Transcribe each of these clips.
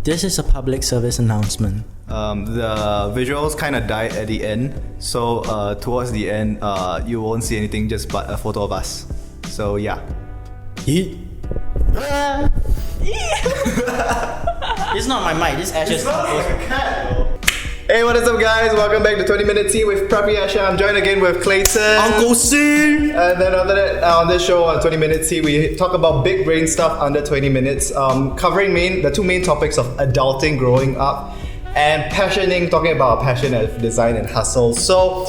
This is a public service announcement. The visuals kind of died at the end, so towards the end, you won't see anything just but a photo of us. So yeah. It's not my mic. This Asher's Hey, what is up, guys? Welcome back to 20 Minute Tea with Preppy Asher. I'm joined again with Clayton, Uncle C. And then after that, on this show on 20 Minute Tea, we talk about big brain stuff under 20 minutes, covering the two main topics of adulting, growing up, and passioning, talking about our passion of design and hustle. So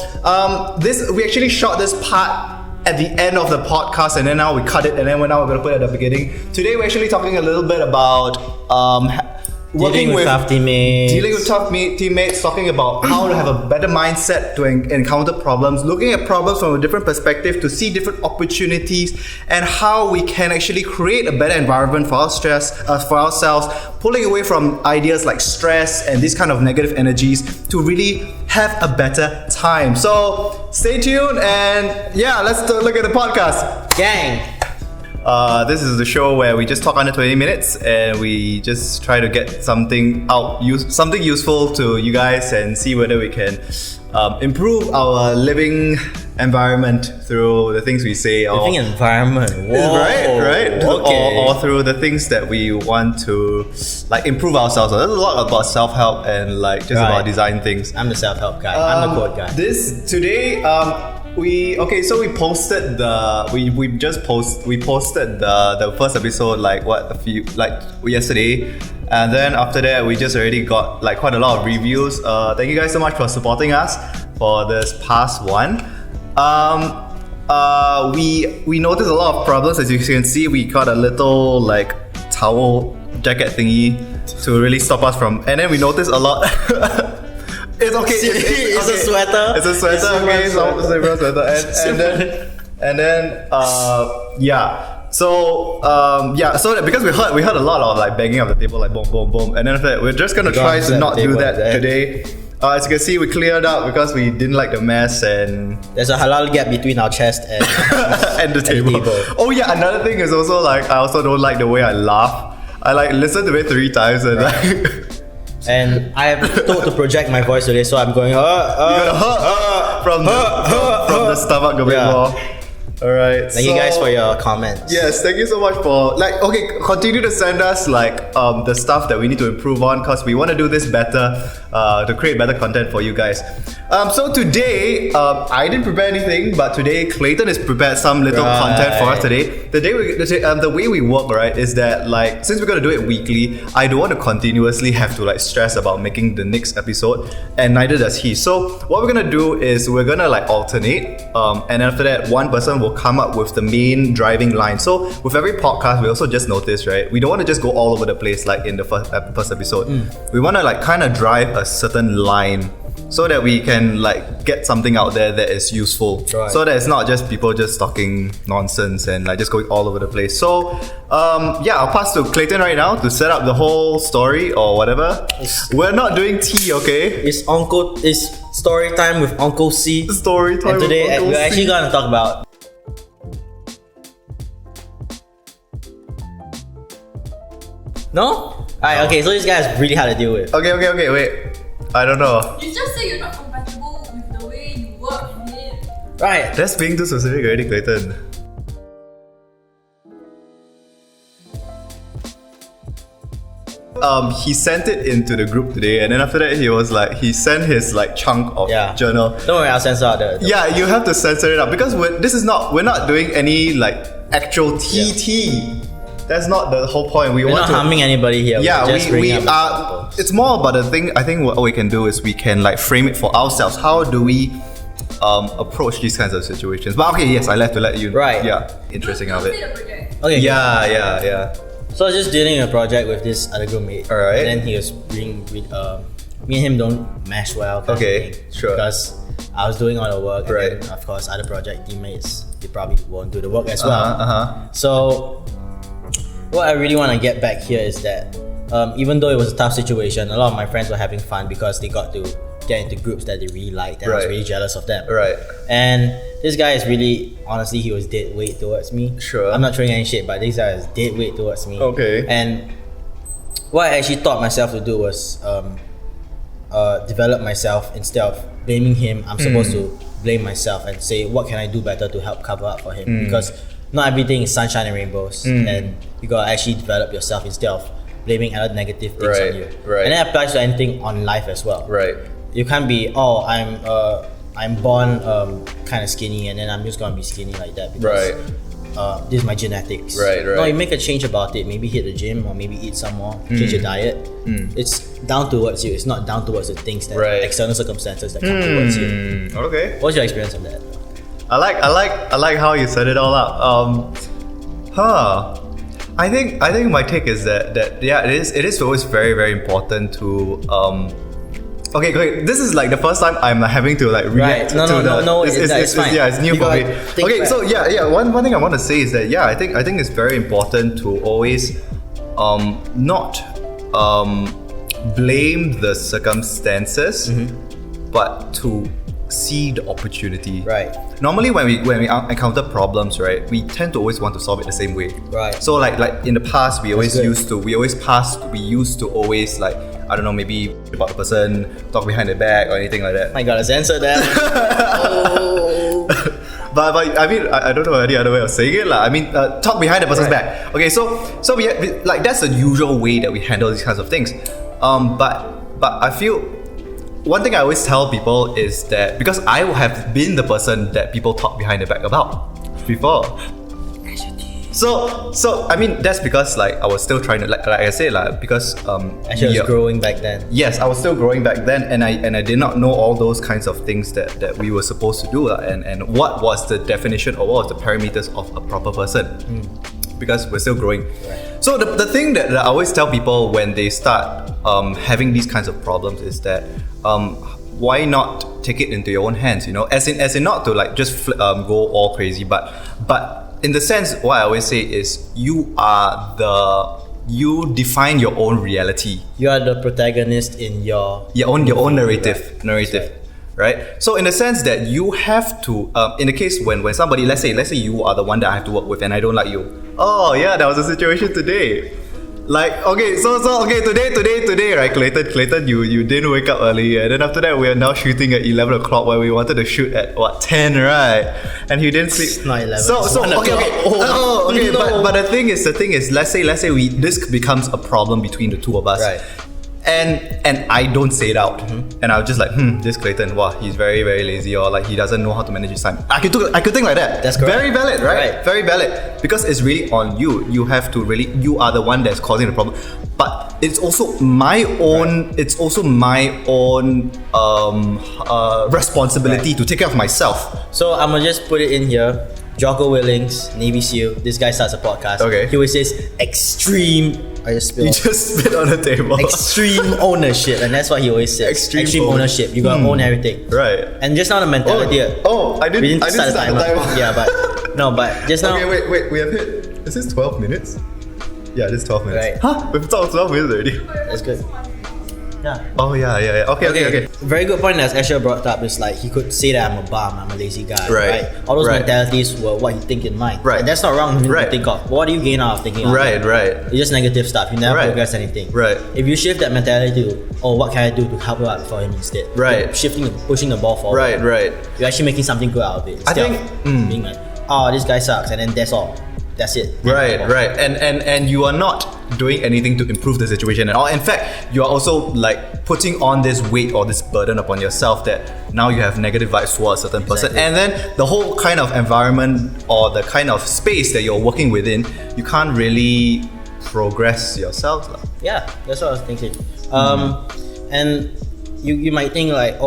we actually shot this part at the end of the podcast, and then now we cut it, and then now we're going to put it at the beginning. Today we're actually talking a little bit about Dealing with tough teammates, talking about how to have a better mindset to encounter problems, looking at problems from a different perspective to see different opportunities, and how we can actually create a better environment for for ourselves, pulling away from ideas like stress and these kind of negative energies to really have a better time. So stay tuned, and yeah, let's look at the podcast. Gang. This is the show where we just talk under 20 minutes and we just try to get something something useful to you guys and see whether we can improve our living environment through the things we say. Living environment. Whoa. Right. Okay. Or through the things that we want to like improve ourselves. There's a lot about self-help and like just about design things. I'm the self-help guy. I'm the quote guy. We posted the first episode yesterday, and then after that we just already got like quite a lot of reviews. Thank you guys so much for supporting us for this past one. We noticed a lot of problems. As you can see, we got a little like towel jacket thingy to really stop us from, and then we noticed a lot. It's okay. It's a sweater. It's a sweater. Okay, so sweater. So because we heard a lot of like banging of the table, like boom, boom, boom, and then after that, we're just gonna try to not do that today. As you can see, we cleared up because we didn't like the mess, and there's a halal gap between our chest and and the table. Oh yeah, another thing is also like I also don't like the way I laugh. I like listen to it 3 times and like. And I have told to project my voice today, so I'm going from the stomach a bit more. Alright. Thank you guys for your comments. Yes, thank you so much for continue to send us the stuff that we need to improve on, because we want to do this better to create better content for you guys. So today, I didn't prepare anything, but today Clayton has prepared some little content for us today. The way we work, right, is that like since we're gonna do it weekly, I don't want to continuously have to like stress about making the next episode, and neither does he. So what we're gonna do is we're gonna like alternate, and after that, one person will come up with the main driving line. So with every podcast, we also just noticed, right, we don't want to just go all over the place like in the first episode. We want to like kind of drive a certain line so that we can like get something out there that is useful, so that it's not just people just talking nonsense and like just going all over the place. So I'll pass to Clayton right now to set up the whole story or whatever. We're not doing tea, okay? It's story time with Uncle C. Story time. And today we're actually gonna talk about No? Alright, okay, so this guy is really hard to deal with. Okay, wait. I don't know. You just say you're not compatible with the way you work with him. Right. That's being too specific already, Clayton. He sent it into the group today, and then after that he sent his like chunk of journal. Don't worry, I'll censor out the Yeah, you have to censor it out because we're not doing any like actual TT. That's not the whole point. We're not harming anybody here. Yeah, we are. It's more about the thing. I think what we can do is we can like frame it for ourselves. How do we approach these kinds of situations? But okay, yes, I have to let you. Right. Yeah. Interesting of it. Okay. Yeah. So I was just dealing a project with this other group mate. Alright. And then he was me and him don't mesh well. Okay, sure. Because I was doing all the work, and then, of course, other project teammates, they probably won't do the work as well. So what I really want to get back here is that even though it was a tough situation, a lot of my friends were having fun because they got to get into groups that they really liked, and I was really jealous of them. Right. And this guy is really, honestly, he was dead weight towards me. Sure. I'm not throwing any shit, but this guy is dead weight towards me. Okay. And what I actually taught myself to do was develop myself instead of blaming him. I'm supposed to blame myself and say, what can I do better to help cover up for him? Because not everything is sunshine and rainbows, and you gotta actually develop yourself instead of blaming other negative things on you. Right. And that applies to anything on life as well. Right. You can't be, I'm born kind of skinny and then I'm just gonna be skinny like that because this is my genetics. Right. No, you make a change about it. Maybe hit the gym or maybe eat some more. Change your diet. It's down towards you. It's not down towards the things that external circumstances that come towards you. Okay. What's your experience on that? I like how you set it all up. I think my take is that it is always very, very important to okay, great. This is like the first time I'm having to like react No, it's fine. Yeah, it's new You for me. gotta think Okay, back. so one thing I want to say is that I think it's very important to always not blame the circumstances, but to see the opportunity. Right. Normally when we encounter problems, right, we tend to always want to solve it the same way. Right. So like in the past we always good. used to always like, I don't know, maybe about the person, talk behind their back or anything like that. My God, let's answer that. But I mean, I don't know any other way of saying it. I mean, talk behind the person's back. Okay, so we like, that's the usual way that we handle these kinds of things. But I feel one thing I always tell people is that, because I have been the person that people talk behind their back about before. So I mean, that's because like I was still trying to, like I said, because Actually, I was growing back then. Yes, I was still growing back then, and I did not know all those kinds of things that we were supposed to do, and what was the definition or what was the parameters of a proper person, because we're still growing. Right. So the thing that I always tell people when they start having these kinds of problems is that why not take it into your own hands? You know, as in not to like just go all crazy, but in the sense, what I always say is you define your own reality. You are the protagonist in your own narrative. Right? So in the sense that you have to, in the case when somebody, let's say you are the one that I have to work with and I don't like you. Oh yeah, that was a situation today. Like, okay, so today, right, Clayton, you didn't wake up early, and then after that we are now shooting at 11 o'clock when we wanted to shoot at 10, right? And he didn't sleep. It's not 11. So it's 1 okay. o'clock. Okay, No. but the thing is, let's say this becomes a problem between the two of us. Right. And I don't say it out, and I was just like, this Clayton, wow, he's very, very lazy, or like he doesn't know how to manage his time. I could think like that. That's correct. Very valid, right? Right. Very valid, because it's really on you. You have to really, you are the one that's causing the problem. But it's also my own. It's also my own responsibility to take care of myself. So I'm gonna just put it in here. Jocko Willings, Navy SEAL. This guy starts a podcast. Okay. He always says extreme. I just spilled. You just spit on the table. Extreme ownership, and that's what he always says. Extreme ownership. You gotta own everything. Right. And just now the mentality. I didn't. We didn't I start the timer. Yeah, but just now. Okay, wait. We have hit. Is this 12 minutes? Yeah, this is 12 minutes. Right. Huh? We've talked 12 minutes already. That's good. Yeah. Oh yeah. Okay. Very good point that Asher brought up is like he could say that I'm a bum, I'm a lazy guy, Right. All those Right. mentalities were what you think in mind. Right. And that's not wrong Right. to think of. What do you gain out of thinking of Right. that? Right. It's just negative stuff. You never Right. progress anything. Right. If you shift that mentality to, what can I do to help out for him instead? Right. You're pushing the ball forward. Right. You're actually making something good out of it. I Instead think- of being like, this guy sucks, and then that's all. That's it. Right. And you are not doing anything to improve the situation at all. In fact, you are also like putting on this weight or this burden upon yourself that now you have negative vibes towards a certain person. Exactly. And then the whole kind of environment or the kind of space that you're working within, you can't really progress yourself. Yeah, that's what I was thinking. And you might think like,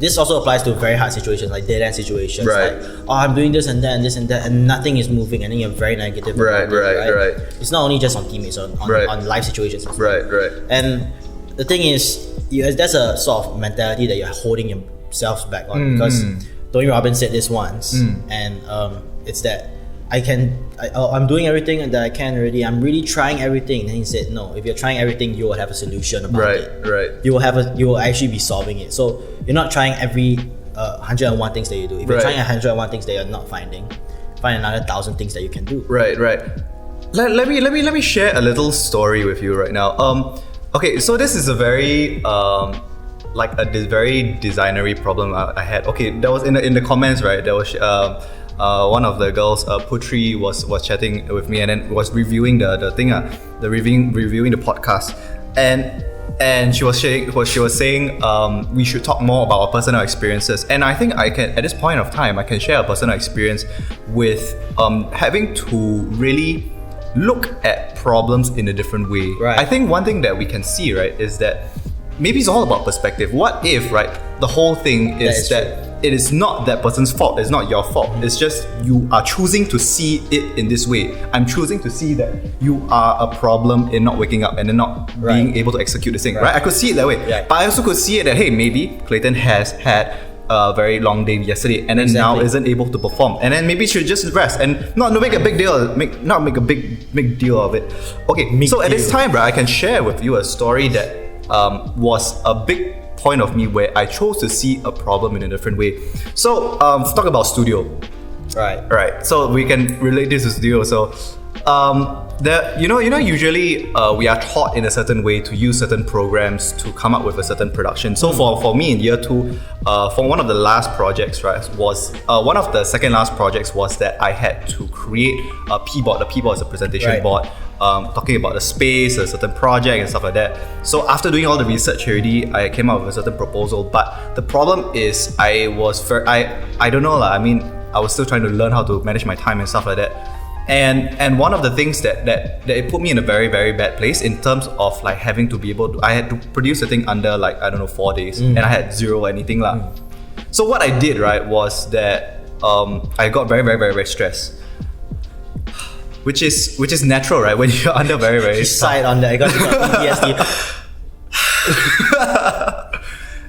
this also applies to very hard situations, like dead end situations. Right. Like, I'm doing this and that and this and that, and nothing is moving, and then you're very negative. Right, about it, right. It's not only just on teammates, on Right. life situations. as well. Right. And the thing is, that's a sort of mentality that you're holding yourselves back on, because Tony Robbins said this once, and it's that I'm doing everything that I can already. I'm really trying everything. And he said, no, if you're trying everything, you will have a solution about it. Right. You will actually be solving it. So you're not trying every 101 things that you do. If you're Right. trying 101 things that you're not finding, find another 1,000 things that you can do. Right. let me share a little story with you right now. Okay, so this is a very this very designery problem I had. Okay, there was in the comments, right? There was one of the girls, Putri, was chatting with me and then was reviewing reviewing the podcast, and she was saying we should talk more about our personal experiences. And I think I can, at this point of time, I can share a personal experience with having to really look at problems in a different way. Right. I think one thing that we can see, right, is that maybe it's all about perspective. What if, right, the whole thing is that it is not that person's fault, it's not your fault. It's just you are choosing to see it in this way. I'm choosing to see that you are a problem in not waking up and then not being able to execute this thing, right? I could see it that way. Yeah. But I also could see it that, hey, maybe Clayton has had a very long day yesterday and then now isn't able to perform. And then maybe should just rest and not make a big deal, not make a big deal of it. Okay, so at this time, right, I can share with you a story that was a big point of me where I chose to see a problem in a different way. So talk about studio. Right. So we can relate this to studio. So usually we are taught in a certain way to use certain programs to come up with a certain production. So for me in year 2, for one of the last projects, right, was one of the second last projects was that I had to create a P-board. The P-board is a presentation board. Talking about the space, a certain project and stuff like that. So after doing all the research already, I came up with a certain proposal. But the problem is I don't know lah. I mean, I was still trying to learn how to manage my time and stuff like that. And one of the things that it put me in a very, very bad place in terms of like having to be able to, I had to produce the thing under 4 days, and I had zero anything lah. So what I did, right, was that I got very, very, very, very stressed. Which is natural, right? When you're under very, very side on that, I got PTSD.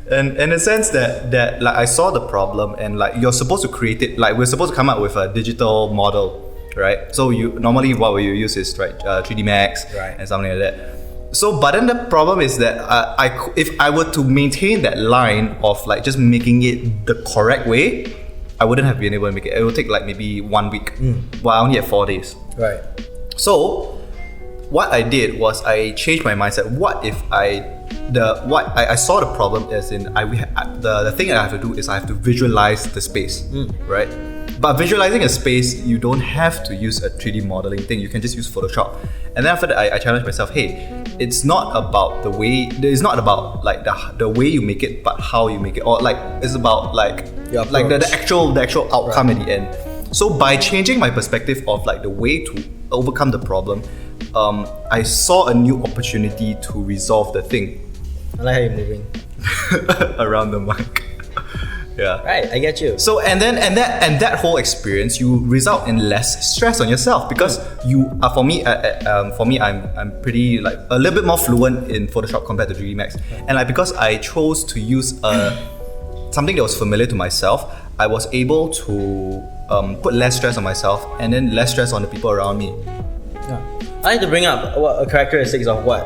And in a sense that like I saw the problem and like you're supposed to create it, like we're supposed to come up with a digital model, right? So you normally what you use is 3D Max and something like that. So but then the problem is that if I were to maintain that line of like just making it the correct way, I wouldn't have been able to make it. It would take like maybe 1 week. Well, I only had 4 days. Right. So what I did was I changed my mindset. What if I saw the problem as in the thing that I have to do is I have to visualize the space, right? But visualizing a space, you don't have to use a 3D modeling thing. You can just use Photoshop. And then after that, I challenged myself. Hey, it's not about the way. It's not about like the way you make it, but how you make it. Or like it's about like the actual outcome at the end. So by changing my perspective of like the way to overcome the problem, I saw a new opportunity to resolve the thing. I like how you're moving around the mic. Yeah. Right, I get you. So and that whole experience, you result in less stress on yourself because you are for me I'm pretty like a little bit more fluent in Photoshop compared to 3D Max, and like because I chose to use something that was familiar to myself, I was able to put less stress on myself and then less stress on the people around me. Yeah. I like to bring up a characteristics of what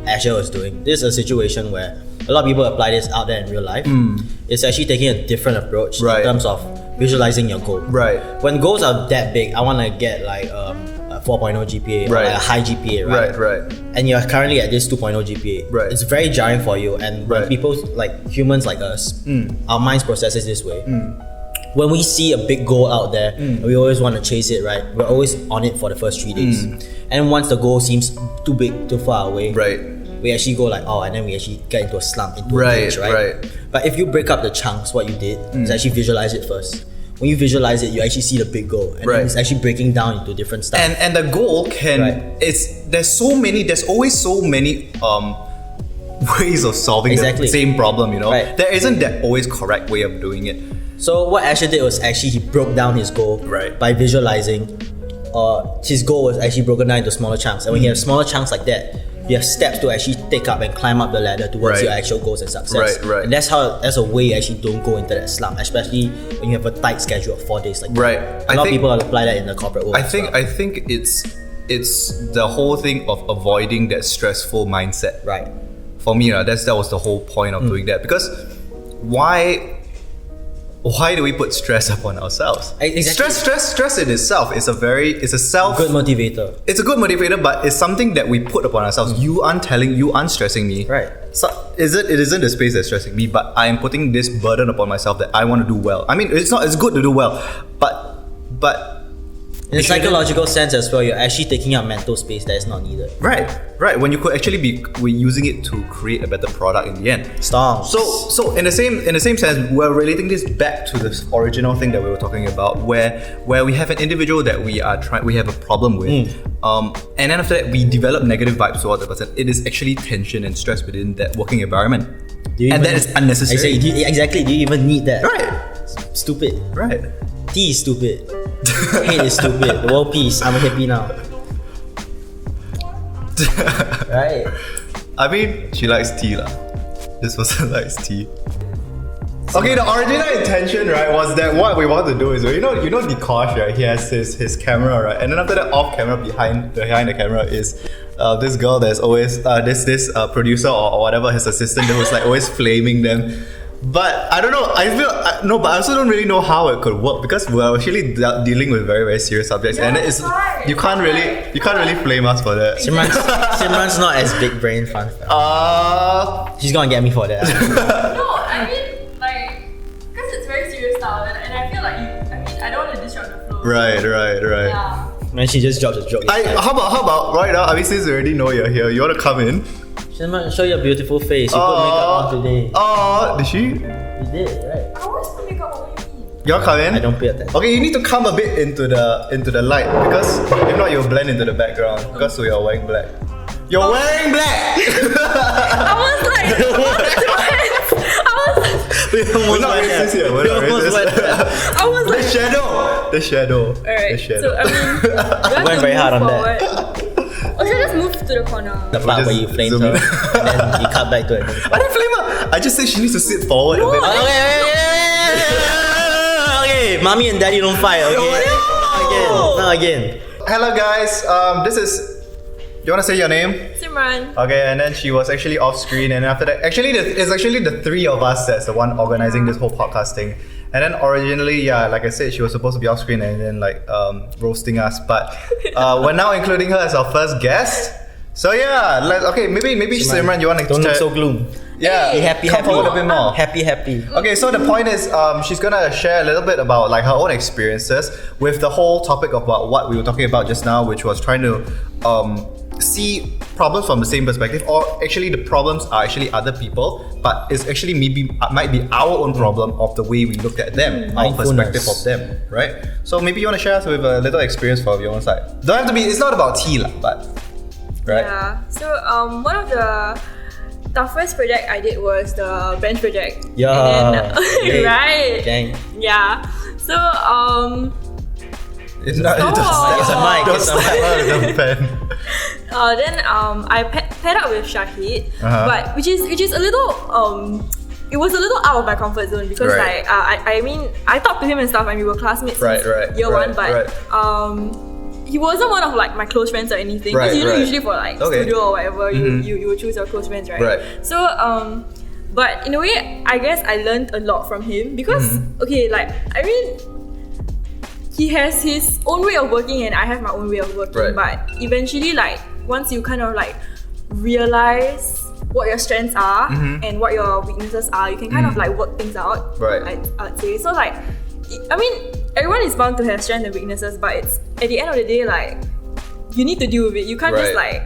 Asher was doing. This is a situation where a lot of people apply this out there in real life. It's actually taking a different approach in terms of visualizing your goal. Right. When goals are that big, I want to get like a 4.0 GPA or like a high GPA, right? Right. And you're currently at this 2.0 GPA. Right. It's very jarring for you. And when people, like humans like us, our minds processes this way. When we see a big goal out there, we always want to chase it, right? We're always on it for the first 3 days. And once the goal seems too big, too far away, we actually go like, and then we actually get into a slump, into a rage, right? But if you break up the chunks, what you did is actually visualize it first. When you visualize it, you actually see the big goal, and then it's actually breaking down into different stuff. And the goal can there's always so many ways of solving the same problem, you know? There isn't that always correct way of doing it. So what Asher did was actually he broke down his goal by visualizing. His goal was actually broken down into smaller chunks, and when you have smaller chunks like that, you have steps to actually take up and climb up the ladder towards your actual goals and success. And that's a way you actually don't go into that slump, especially when you have a tight schedule of 4 days like that. A lot of people apply that in the corporate world. I think it's the whole thing of avoiding that stressful mindset. For me, that was the whole point of doing that. Because why why do we put stress upon ourselves? Exactly. Stress in itself is it's a self Good motivator. It's a good motivator, but it's something that we put upon ourselves. You aren't stressing me. Right. So it isn't the space that's stressing me, but I am putting this burden upon myself that I want to do well. I mean, it's good to do well, but in a psychological sense as well, you're actually taking up mental space that is not needed. Right. When you could actually be using it to create a better product in the end. Stop. So in the same sense, we're relating this back to the original thing that we were talking about, where we have an individual that we have a problem with, and then after that we develop negative vibes towards the person. It is actually tension and stress within that working environment, and that is unnecessary. Exactly. Do you even need that? Right. Stupid. Right. T is stupid. Hate is stupid. World peace. I'm happy now. Right. I mean, she likes tea lah. This person likes tea. Okay, the original intention, right, was that what we want to do is, you know Dikosh, right? He has his camera, right, and then after that, off camera behind the camera is this girl that's always this producer or whatever, his assistant, who's like always flaming them. But I don't know. But I also don't really know how it could work, because we're actually dealing with very, very serious subjects, and you can't really flame us for that. Simran's not as big brain fun. She's gonna get me for that. No, I mean, like, because it's very serious now, and I feel like I don't want to disrupt the flow. Right. Yeah. Man, she just dropped a joke. How about right now? I mean, since you already know you're here, you want to come in? Simran, show your beautiful face. You put makeup on today. Did she? You did, right? I always put makeup on. What do you mean? You're coming? I don't pay attention. Okay, you need to come a bit into the light, because if not you'll blend into the background, because we are wearing black. You're wearing black! I was like, We're not racist here. We're not racist. I was like, The shadow. Alright, The shadow. so I mean, I went very hard on that. Or should I just move to the corner? The part where you flamed zoom her, in. and then you cut back to it. I didn't flame her. I just said she needs to sit forward a bit. Okay, mommy and daddy don't fight, okay? Not again. Hello guys, this is... You want to say your name? Simran. Okay, and then she was actually off screen, and after that, it's actually the three of us that's the one organizing this whole podcast thing. And then originally, yeah, like I said, she was supposed to be off screen and then like roasting us, but we're now including her as our first guest. So yeah, maybe Simran, you want to don't look so gloom. Yeah, Be happy, come forward a bit more. Happy. Okay, so the point is, she's gonna share a little bit about like her own experiences with the whole topic about what we were talking about just now, which was trying to see problems from the same perspective, or actually the problems are actually other people, but it's actually might be our own problem of the way we look at them, our perspective of them, right? So maybe you want to share us with a little experience from your own side. Don't have to be. It's not about tea, but right. Yeah. So one of the toughest project I did was the bench project. Yeah. Then, right. Gang. Yeah. So It's not. Oh. It's a mic. Don't It's a start mic. with the pen. then I paired up with Shahid, but which is a little it was a little out of my comfort zone, because Right. like I mean I talked to him and stuff, and we were classmates since year one, but he wasn't one of like my close friends or anything. Right, Because you know, right. usually for like studio or whatever, you will choose your close friends, right? Right. So but in a way, I guess I learned a lot from him, because okay, like I mean, he has his own way of working and I have my own way of working. Right. But eventually, like once you kind of like realize what your strengths are and what your weaknesses are, you can kind of like work things out. Right. I'd say so. Like, I mean, everyone is bound to have strengths and weaknesses, but it's at the end of the day, like you need to deal with it. You can't just like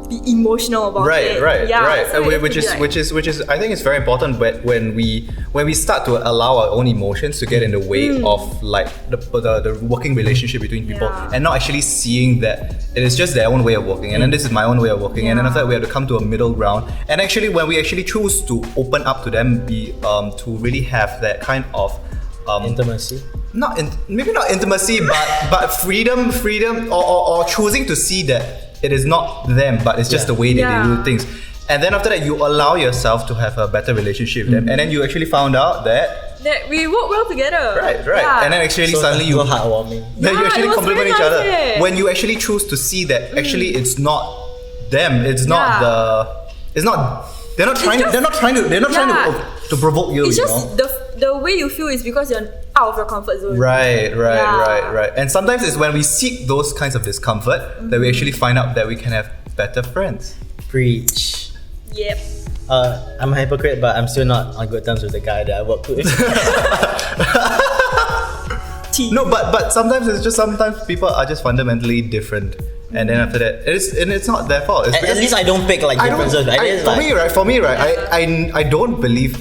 be emotional about it. Right. So it Which is I think it's very important when we start to allow our own emotions to get in the way of like the working relationship between people, and not actually seeing that it is just their own way of working, and then this is my own way of working, and then after that we have to come to a middle ground. And actually, when we actually choose to open up to them, to really have that kind of Intimacy. Maybe not intimacy, but freedom, or choosing to see that it is not them, but it's just the way that they do things. And then after that, you allow yourself to have a better relationship with them, and then you actually found out that we work well together. Right. Yeah. And then actually suddenly you heartwarming. then you Yeah, actually it was compliment very each other nice. when you actually choose to see that actually it's not them. It's not Yeah. it's not. They're not trying. just- They're not trying to. They're not trying to provoke you. It's you just know? the way you feel is because you're out of your comfort zone. Right. Yeah. And sometimes it's when we seek those kinds of discomfort that we actually find out that we can have better friends. Preach. Yep. I'm a hypocrite, but I'm still not on good terms with the guy that I work with. No, but sometimes people are just fundamentally different. And then after that, it's not their fault. It's At least I don't pick like differences. For me, I don't believe,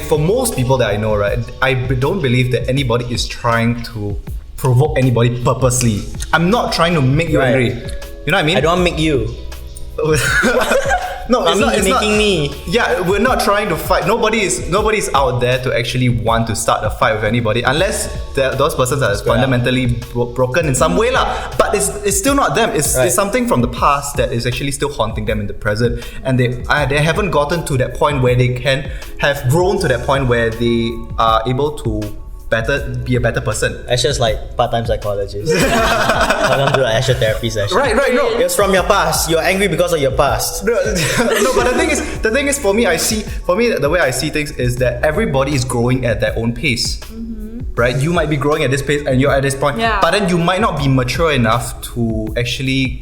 for most people that I know, right, I don't believe that anybody is trying to provoke anybody purposely. I'm not trying to make you angry. You know what I mean? I don't make you. No, it's making me. Yeah, we're not trying to fight. Nobody's out there to actually want to start a fight with anybody, unless those persons are fundamentally broken in some way, lah. But it's still not them. It's something from the past that is actually still haunting them in the present, and they haven't gotten to that point where they can have grown to that point where they are able to be a better person. Asher's like part-time psychologist. Welcome to an Asher therapy session. Right. No, it's from your past. You're angry because of your past. No, but the thing is, for me, the way I see things is that everybody is growing at their own pace. Right? You might be growing at this pace and you're at this point, but then you might not be mature enough to actually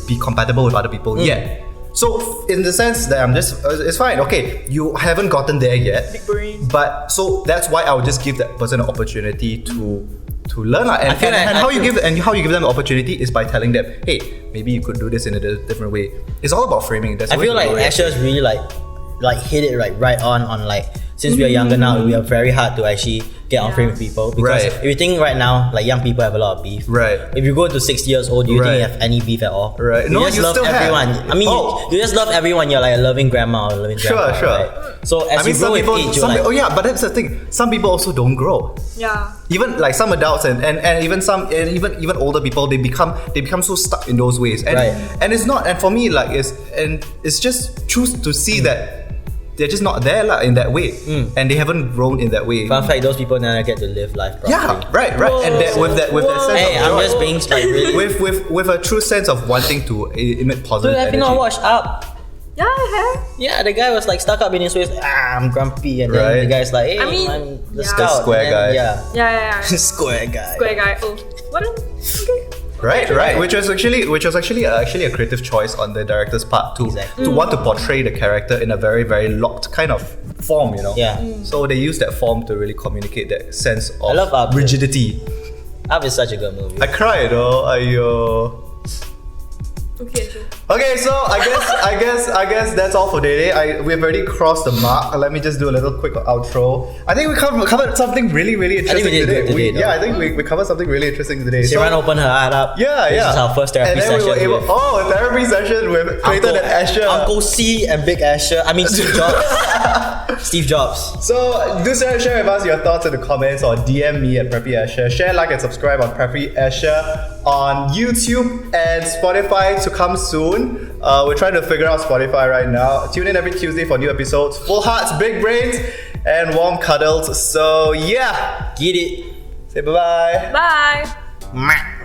be compatible with other people yet. So in the sense that it's fine. Okay, you haven't gotten there yet. Big brain. But so that's why I would just give that person an opportunity to learn. And how you give them the opportunity is by telling them, hey, maybe you could do this in a different way. It's all about framing. I feel like Asher's really like hit it right on like, since we are younger now, we are very hard to actually get on frame with people, because if you think right now, like young people have a lot of beef. Right. If you go to 60 years old, do you think you have any beef at all? Right. You just love everyone. I mean, you just love everyone. You're like a loving grandma or a loving grandpa. Sure. Right? So as you grow with age, you're like, but that's the thing. Some people also don't grow. Yeah. Even like some adults and even older people, they become so stuck in those ways. And it's not. And for me, like it's just choose to see that they're just not there in that way, and they haven't grown in that way. Fun fact: those people never get to live life properly. Yeah, right. Whoa. And with that sense hey, of joy, I'm just being like really with a true sense of wanting to emit positive have energy. you not watched Up? Yeah, I have. Yeah, the guy was like stuck up in his ways. I'm grumpy, and then the guy's like, "Hey, I'm the scout." Square guy. Yeah. Square guy. Square guy. Oh, what? Okay. Right. Which was actually a creative choice on the director's part to want to portray the character in a very, very locked kind of form, you know. Yeah. So they use that form to really communicate that sense of I love Up. rigidity. Up is such a good movie. I cried, ayo. Okay, so I guess that's all for today. We've already crossed the mark. Let me just do a little quick outro. I think we covered something really, really interesting today. I think we covered something really interesting today. Simran opened her heart up. Yeah. This is our first therapy session. A therapy session with Clayton and Asher. Uncle C and Big Asher. I mean Steve Jobs. Steve Jobs. So do share with us your thoughts in the comments or DM me at Preppy Asher. Share, like, and subscribe on Preppy Asher on YouTube and Spotify to come soon. We're trying to figure out Spotify right now. Tune in every Tuesday for new episodes. Full hearts, big brains, and warm cuddles. So yeah, get it. Say bye-bye. Bye. Mwah.